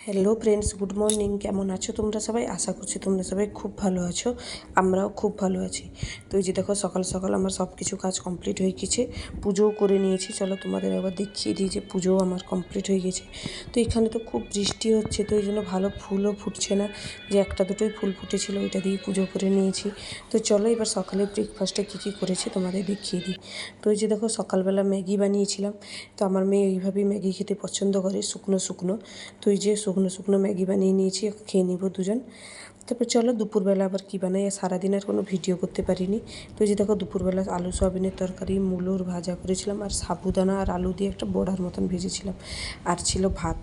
Hello friends, good morning. কেমন আছো তোমরা সবাই? আশা করছি তোমরা সবাই খুব ভালো আছো। আমরাও খুব ভালো আছি। তো এই যে দেখো, সকাল সকাল আমার সব কিছু কাজ কমপ্লিট হয়ে গেছে, পুজোও করে নিয়েছি। চলো তোমাদের একবার দেখিয়ে দিই যে পুজোও আমার কমপ্লিট হয়ে গেছে। তো এখানে তো খুব বৃষ্টি হচ্ছে, তো এই জন্য ভালো ফুলও ফুটছে না, যে একটা দুটোই ফুল ফুটেছিল ওইটা দিয়ে পুজো করে নিয়েছি। তো চলো এবার সকালে ব্রেকফাস্টে কী কী করেছি তোমাদের দেখিয়ে দিই। তো এই যে দেখো, সকালবেলা ম্যাগি বানিয়েছিলাম। তো আমার মেয়ে এইভাবেই ম্যাগি খেতে পছন্দ করে, শুকনো শুকনো। তো এই যে শুকনো শুকনো ম্যাগি বানিয়ে নিয়েছি, খেয়ে নিব দুজন। তারপর চলো দুপুরবেলা আবার কী বানাই। সারাদিন আর কোনো ভিডিও করতে পারিনি। তো এই যে দেখো, দুপুরবেলা আলু সয়াবিনের তরকারি, মূলোর ভাজা করেছিলাম, আর সাবুদানা আর আলু দিয়ে একটা বড়ার মতন ভেজেছিলাম, আর ছিল ভাত।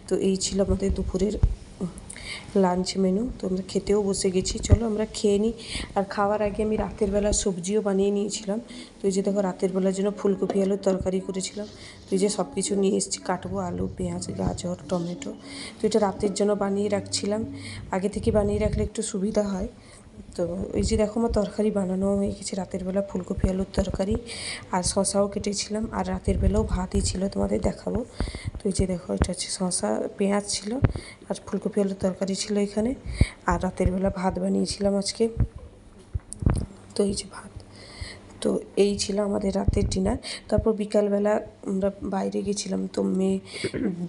তো এই ছিল আমাদের দুপুরের লাঞ্চ মেনু। তো আমরা খেতেও বসে গেছি, চলো আমরা খেয়ে নিই। আর খাওয়ার আগে আমি রাতের বেলা সবজিও বানিয়ে নিয়েছিলাম। তো এই যে দেখো, রাতের বেলার জন্য ফুলকপি আলুর তরকারি করেছিলাম। তো এই যে সব কিছু নিয়ে এসেছি, কাটবো আলু, পেঁয়াজ, গাজর, টমেটো। তো এটা রাতের জন্য বানিয়ে রাখছিলাম। আগে থেকে বানিয়ে রাখলে একটু সুবিধা হয়। তো এই যে দেখো, আমার তরকারি বানানো হয়ে গেছে। রাতের বেলা ফুলকপি আলুর তরকারি, আর শশাও কেটেছিলাম, আর রাতের বেলাও ভাতই ছিল, তোমাদের দেখাবো। তো এই যে দেখো, এটা হচ্ছে শশা, পেঁয়াজ ছিল, আর ফুলকপি আলুর তরকারি ছিল এখানে। আর রাতের বেলা ভাত বানিয়েছিলাম আজকে। তো এই যে ভাত। তো এই ছিল আমাদের রাতের ডিনার। তারপর বিকালবেলা আমরা বাইরে গেছিলাম। তো মেয়ে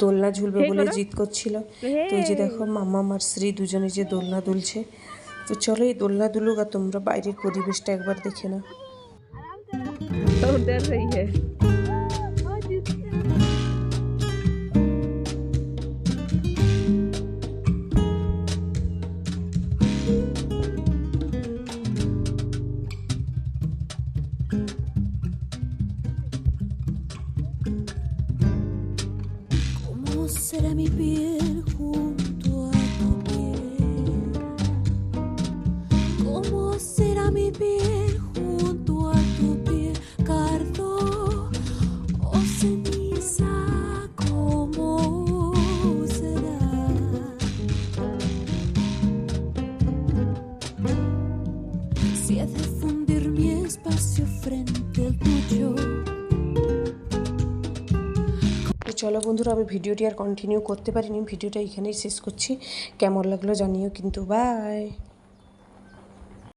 দোলনা ঝুলবে বলে জিদ করছিল। তো এই যে দেখো, মাম্মা আর শ্রী দুজনে যে দোলনা দুলছে। তো চলো এই দোলনা দুলুক, আর তোমরা বাইরের পরিবেশটা একবার দেখে নাও। ¿Cómo será mi piel junto a tu piel? ¿Cómo será mi piel junto a tu piel? Cardo o ceniza, ¿cómo será? Si ha de fundir mi espacio frente al tuyo. তো চলো বন্ধুরা, আমি ভিডিওটি আর কন্টিনিউ করতে পারিনি, ভিডিওটা এখানেই শেষ করছি। কেমন লাগলো জানিও কিন্তু। বাই।